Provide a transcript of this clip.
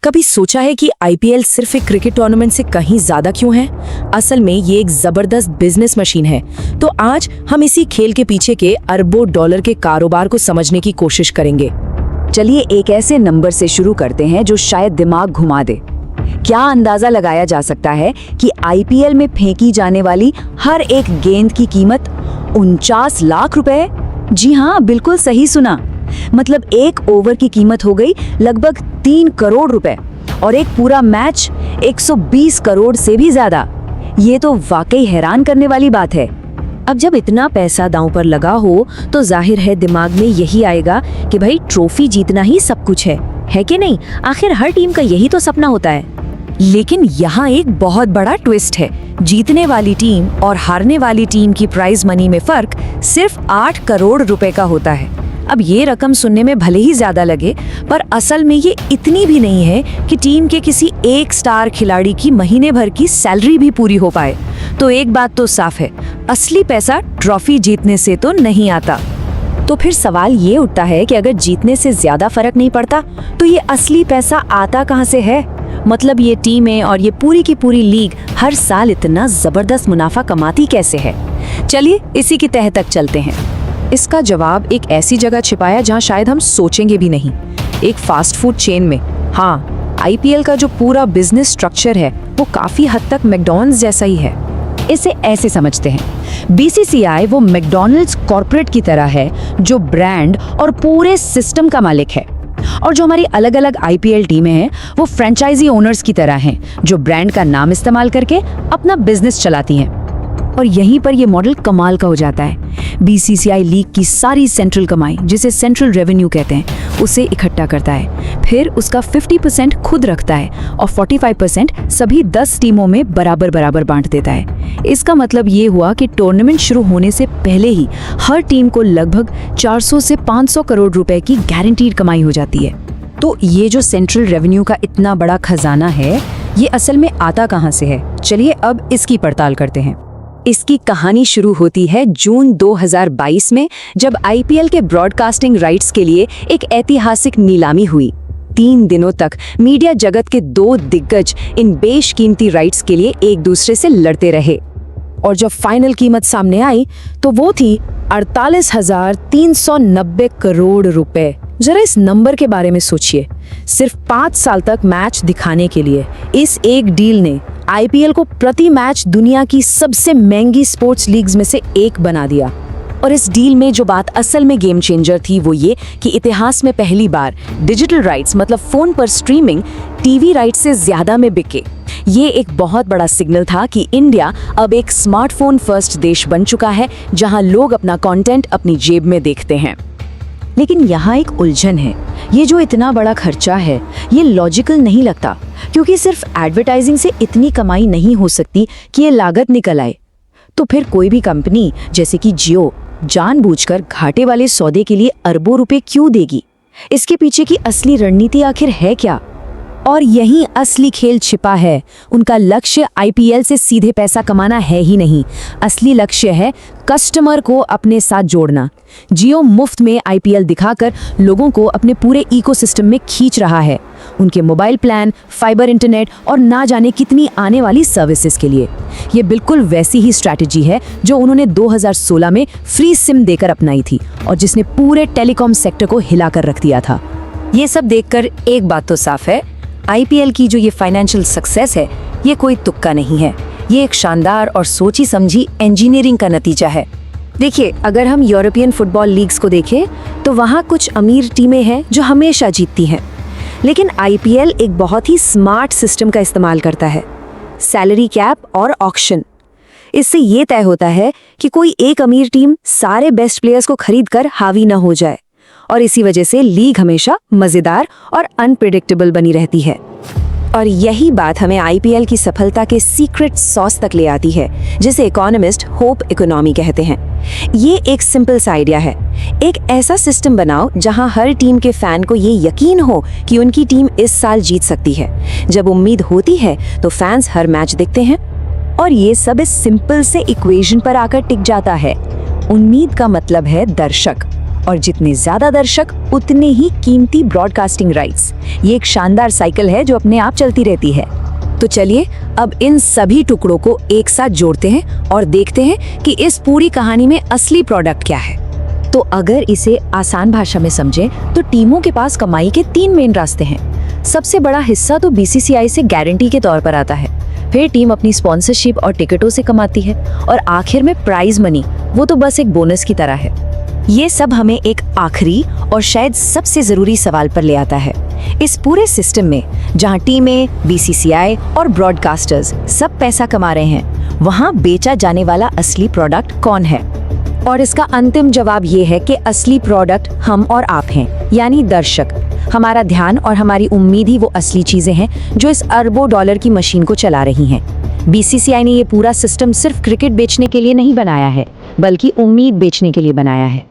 कभी सोचा है कि आईपीएल सिर्फ एक क्रिकेट टूर्नामेंट से कहीं ज्यादा क्यों है? असल में ये एक जबरदस्त बिजनेस मशीन है। तो आज हम इसी खेल के पीछे के अरबों डॉलर के कारोबार को समझने की कोशिश करेंगे। चलिए एक ऐसे नंबर से शुरू करते हैं जो शायद दिमाग घुमा दे। क्या अंदाजा लगाया जा सकता है कि आईपीएल में फेंकी जाने वाली हर एक गेंद की कीमत 49 लाख रुपए? जी हाँ, बिल्कुल सही सुना। मतलब एक ओवर की कीमत हो गई लगभग 3 करोड़ रुपए और एक पूरा मैच 120 करोड़ से भी ज्यादा। ये तो वाकई हैरान करने वाली बात है। अब जब इतना पैसा दांव पर लगा हो तो जाहिर है दिमाग में यही आएगा कि भाई ट्रॉफी जीतना ही सब कुछ है कि नहीं? आखिर हर टीम का यही तो सपना होता है। लेकिन यहाँ एक बहुत बड़ा ट्विस्ट है। जीतने वाली टीम और हारने वाली टीम की प्राइज मनी में फर्क सिर्फ 8 करोड़ रुपए का होता है। अब ये रकम सुनने में भले ही ज्यादा लगे, पर असल में ये इतनी भी नहीं है कि टीम के किसी एक स्टार खिलाड़ी की महीने भर की सैलरी भी पूरी हो पाए। तो एक बात तो साफ है, असली पैसा ट्रॉफी जीतने से तो नहीं आता। तो फिर सवाल ये उठता है कि अगर जीतने से ज्यादा फर्क नहीं पड़ता तो ये असली पैसा आता कहाँ से है? मतलब ये टीमें और ये पूरी की पूरी लीग हर साल इतना जबरदस्त मुनाफा कमाती कैसे है? चलिए इसी की तह तक चलते हैं। इसका जवाब एक ऐसी जगह छिपाया जहां शायद हम सोचेंगे भी नहीं, एक फास्ट फूड चेन में। हाँ, आईपीएल का जो पूरा बिजनेस स्ट्रक्चर है वो काफी हद तक मैकडॉनल्ड्स जैसा ही है। इसे ऐसे समझते हैं, बीसीसीआई वो मैकडॉनल्ड्स कॉर्पोरेट की तरह है जो ब्रांड और पूरे सिस्टम का मालिक है, और जो हमारी अलग अलग आईपीएल टीमें हैं वो फ्रेंचाइजी ओनर्स की तरह हैं जो ब्रांड का नाम इस्तेमाल करके अपना बिजनेस चलाती हैं। और यहीं पर ये मॉडल कमाल का हो जाता है। बीसीसीआई लीग की सारी सेंट्रल कमाई, जिसे सेंट्रल रेवेन्यू कहते हैं, उसे इकट्ठा करता है, फिर उसका 50% खुद रखता है और 45% सभी 10 टीमों में बराबर बराबर बांट देता है। इसका मतलब ये हुआ कि टूर्नामेंट शुरू होने से पहले ही हर टीम को लगभग 400 से 500 करोड़ रुपए की गारंटीड कमाई हो जाती है। तो ये जो सेंट्रल रेवेन्यू का इतना बड़ा खजाना है, ये असल में आता कहाँ से है? चलिए अब इसकी पड़ताल करते हैं। इसकी कहानी शुरू होती है जून 2022 में, जब आईपीएल के ब्रॉडकास्टिंग राइट्स के लिए एक ऐतिहासिक नीलामी हुई। 3 दिनों तक मीडिया जगत के 2 दिग्गज इन बेशकीमती राइट्स के लिए एक दूसरे से लड़ते रहे, और जब फाइनल कीमत सामने आई तो वो थी 48,390 करोड़ रुपए। जरा इस नंबर के बारे में सोचिए। सिर्फ 5 साल तक मैच दिखाने के लिए इस एक डील ने आईपीएल को प्रति मैच दुनिया की सबसे महंगी स्पोर्ट्स लीग्स में से एक बना दिया। और इस डील में जो बात असल में गेम चेंजर थी वो ये कि इतिहास में पहली बार डिजिटल राइट्स, मतलब फोन पर स्ट्रीमिंग, टीवी राइट्स से ज्यादा में बिके। ये एक बहुत बड़ा सिग्नल था कि इंडिया अब एक स्मार्टफोन फर्स्ट देश बन चुका है, जहां लोग अपना कंटेंट अपनी जेब में देखते हैं। लेकिन यहाँ एक उलझन है। ये जो इतना बड़ा खर्चा है ये लॉजिकल नहीं लगता, क्योंकि सिर्फ एडवर्टाइजिंग से इतनी कमाई नहीं हो सकती कि ये लागत निकल आए। तो फिर कोई भी कंपनी जैसे कि जियो जानबूझकर घाटे वाले सौदे के लिए अरबों रुपए क्यों देगी? इसके पीछे की असली रणनीति आखिर है क्या? और यही असली खेल छिपा है। उनका लक्ष्य आईपीएल से सीधे पैसा कमाना है ही नहीं, असली लक्ष्य है कस्टमर को अपने साथ जोड़ना। जियो मुफ्त में आईपीएल दिखाकर लोगों को अपने पूरे इकोसिस्टम में खींच रहा है, उनके मोबाइल प्लान, फाइबर इंटरनेट और ना जाने कितनी आने वाली सर्विसेज के लिए। ये बिल्कुल वैसी ही स्ट्रैटेजी है जो उन्होंने 2016 में फ्री सिम देकर अपनाई थी और जिसने पूरे टेलीकॉम सेक्टर को हिलाकर रख दिया था। ये सब देखकर एक बात तो साफ है, आईपीएल की जो ये फाइनेंशियल सक्सेस है ये कोई तुक्का नहीं है। ये एक शानदार और सोची समझी इंजीनियरिंग का नतीजा है। देखिए, अगर हम यूरोपियन फुटबॉल लीग्स को देखें तो वहाँ कुछ अमीर टीमें हैं जो हमेशा जीतती हैं, लेकिन आईपीएल एक बहुत ही स्मार्ट सिस्टम का इस्तेमाल करता है, सैलरी कैप और ऑक्शन। इससे ये तय होता है कि कोई एक अमीर टीम सारे बेस्ट प्लेयर्स को खरीद कर हावी न हो जाए, और इसी वजह से लीग हमेशा मजेदार और अनप्रेडिक्टेबल बनी रहती है। और यही बात हमें आईपीएल की सफलता के सीक्रेट सॉस तक ले आती है, जिसे इकोनॉमिस्ट होप इकोनॉमी कहते हैं। ये एक सिंपल सा आइडिया है, एक ऐसा सिस्टम बनाओ जहां हर टीम के फैन को ये यकीन हो कि उनकी टीम इस साल जीत सकती है। जब उम्मीद होती है तो फैंस हर मैच देखते हैं, और ये सब इस सिंपल से इक्वेशन पर आकर टिक जाता है। उम्मीद का मतलब है दर्शक, और जितने ज्यादा दर्शक उतने ही कीमती ब्रॉडकास्टिंग राइट्स। ये एक शानदार साइकिल है जो अपने आप चलती रहती है। तो चलिए अब इन सभी टुकड़ों को एक साथ जोड़ते हैं और देखते हैं कि इस पूरी कहानी में असली प्रोडक्ट क्या है। तो अगर इसे आसान भाषा में समझें तो टीमों के पास कमाई के 3 मेन रास्ते हैं। सबसे बड़ा हिस्सा तो बीसीसीआई से गारंटी के तौर पर आता है, फिर टीम अपनी स्पॉन्सरशिप और टिकटों से कमाती है, और आखिर में प्राइज मनी, वो तो बस एक बोनस की तरह है। ये सब हमें एक आखिरी और शायद सबसे जरूरी सवाल पर ले आता है। इस पूरे सिस्टम में जहां टीमें, बीसीसीआई और ब्रॉडकास्टर्स सब पैसा कमा रहे हैं, वहां बेचा जाने वाला असली प्रोडक्ट कौन है? और इसका अंतिम जवाब ये है कि असली प्रोडक्ट हम और आप हैं, यानी दर्शक। हमारा ध्यान और हमारी उम्मीद ही वो असली चीजें हैं जो इस अरबों डॉलर की मशीन को चला रही हैं। बीसीसीआई ने ये पूरा सिस्टम सिर्फ क्रिकेट बेचने के लिए नहीं बनाया है, बल्कि उम्मीद बेचने के लिए बनाया है।